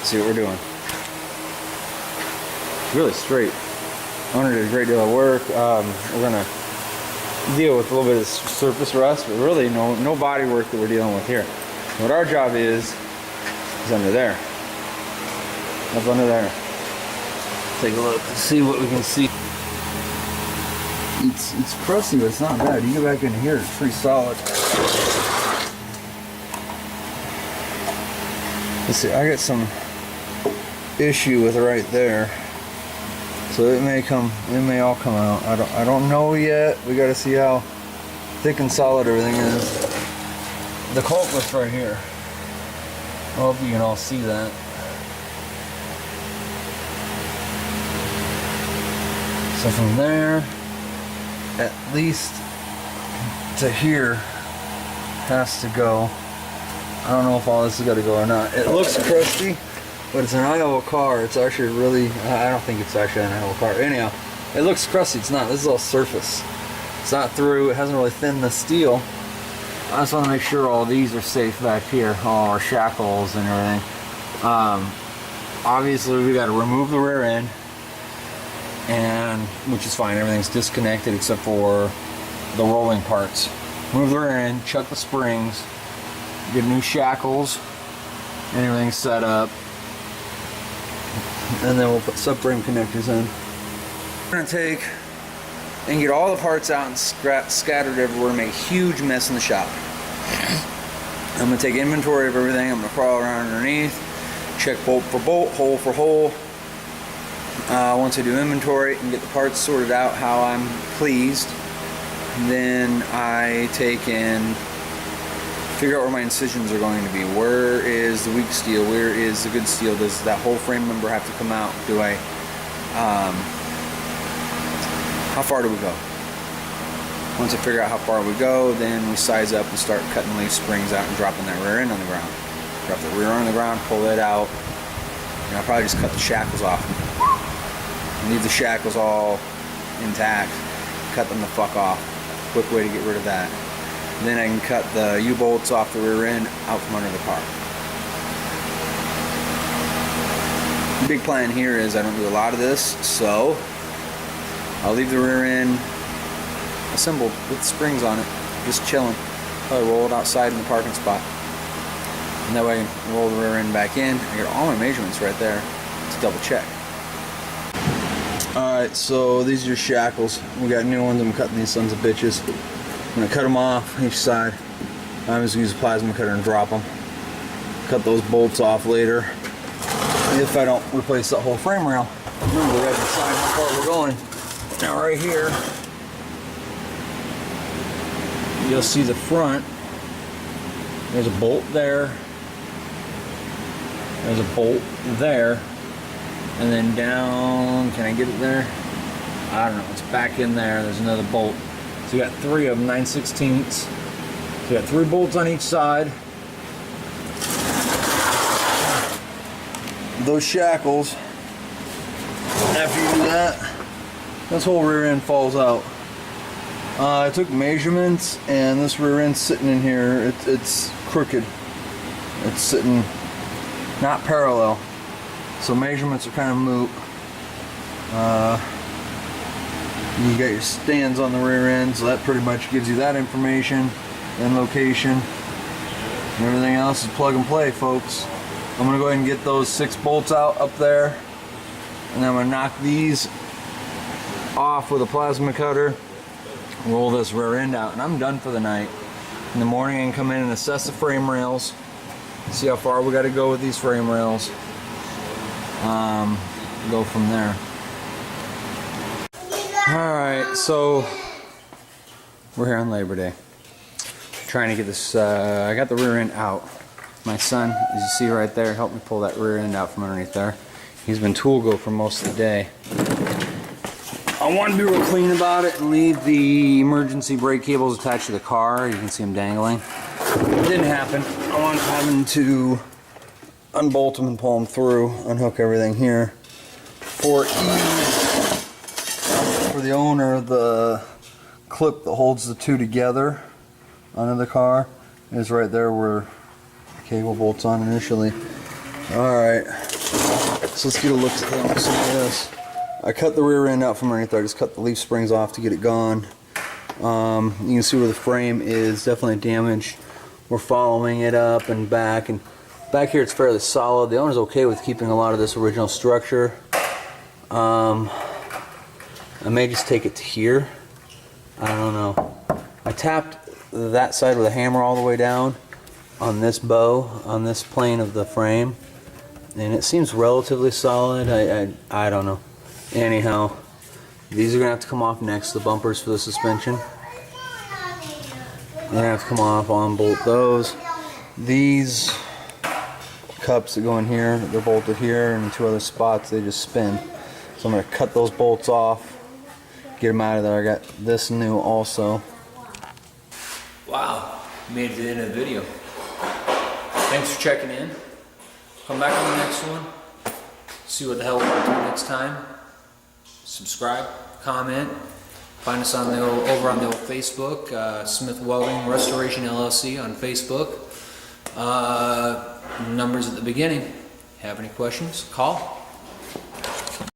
see what we're doing. It's really straight. Owner did a great deal of work. We're gonna deal with a little bit of surface rust, but really no body work that we're dealing with here. What our job is under there. Up under there. Take a look to see what we can see. It's crusty, but it's not bad. You get back in here, it's pretty solid. Let's see, I got some issue with right there. So it may all come out. I don't know yet. We gotta see how thick and solid everything is. The culprit's right here. I hope you can all see that. So from there, at least to here, has to go. I don't know if all this has got to go or not. It looks crusty, but it's an Iowa car. It's actually really, I don't think it's actually an Iowa car. Anyhow, it looks crusty. It's not. This is all surface. It's not through. It hasn't really thinned the steel. I just want to make sure all these are safe back here, all our shackles and everything. Obviously, we got to remove the rear end, and which is fine. Everything's disconnected except for the rolling parts. Remove the rear end, chuck the springs, get new shackles, and everything's set up. And then we'll put subframe connectors in. We're gonna take and get all the parts out and scattered everywhere, make a huge mess in the shop. I'm gonna take inventory of everything. I'm gonna crawl around underneath, check bolt for bolt, hole for hole. Once I do inventory and get the parts sorted out how I'm pleased, then I take and figure out where my incisions are going to be. Where is the weak steel? Where is the good steel? Does that whole frame member have to come out? Do I, how far do we go? Once I figure out how far we go, then we size up and start cutting leaf springs out and dropping that rear end on the ground. Drop the rear end on the ground, pull it out, and I'll probably just cut the shackles off. Leave the shackles all intact, cut them the fuck off. Quick way to get rid of that. Then I can cut the U-bolts off the rear end out from under the car. The big plan here is I don't do a lot of this, so I'll leave the rear end assembled with springs on it, just chilling. Probably roll it outside in the parking spot. And that way I can roll the rear end back in. I got all my measurements right there to double check. Alright, so these are your shackles. We got new ones. I'm cutting these sons of bitches. I'm going to cut them off each side. I'm just going to use a plasma cutter and drop them. Cut those bolts off later if I don't replace that whole frame rail. Remember, we got to decide how far we're going. Now right here, you'll see the front. There's a bolt there. There's a bolt there. And then down, can I get it there? I don't know, it's back in there. There's another bolt. So you got three of them, 9/16. So you got 3 bolts on each side. Those shackles, after you do that, this whole rear end falls out. I took measurements, and this rear end's sitting in here. It's crooked. It's sitting not parallel. So measurements are kind of moot. You got your stands on the rear end, so that pretty much gives you that information and location. And everything else is plug and play, folks. I'm gonna go ahead and get those 6 bolts out up there, and then I'm gonna knock these off with a plasma cutter, roll this rear end out, and I'm done for the night. In the morning I can come in and assess the frame rails, see how far we got to go with these frame rails. Go from there. Alright, so we're here on Labor Day. Trying to get this, I got the rear end out. My son, as you see right there, helped me pull that rear end out from underneath there. He's been tool go for most of the day. I want to be real clean about it and leave the emergency brake cables attached to the car. You can see them dangling. It didn't happen. I wanted having to unbolt them and pull them through, unhook everything here. For ease, for the owner, the clip that holds the two together under the car is right there where the cable bolts on initially. Alright. So let's get a look at some of this. I cut the rear end out from underneath there. I just cut the leaf springs off to get it gone. You can see where the frame is definitely damaged. We're following it up and back here it's fairly solid. The owner's okay with keeping a lot of this original structure. I may just take it to here. I don't know. I tapped that side with a hammer all the way down on this bow, on this plane of the frame, and it seems relatively solid. I don't know. Anyhow, these are gonna have to come off next, the bumpers for the suspension. They're gonna have to come off, unbolt those. These cups that go in here, they're bolted here, and in 2 other spots they just spin. So I'm gonna cut those bolts off, get them out of there. I got this new also. Wow, made it to the end of the video. Thanks for checking in. Come back on the next one. See what the hell we're going to do next time. Subscribe, comment. Find us on over on the old Facebook, Smith Welding Restoration LLC on Facebook. Numbers at the beginning. Have any questions? Call.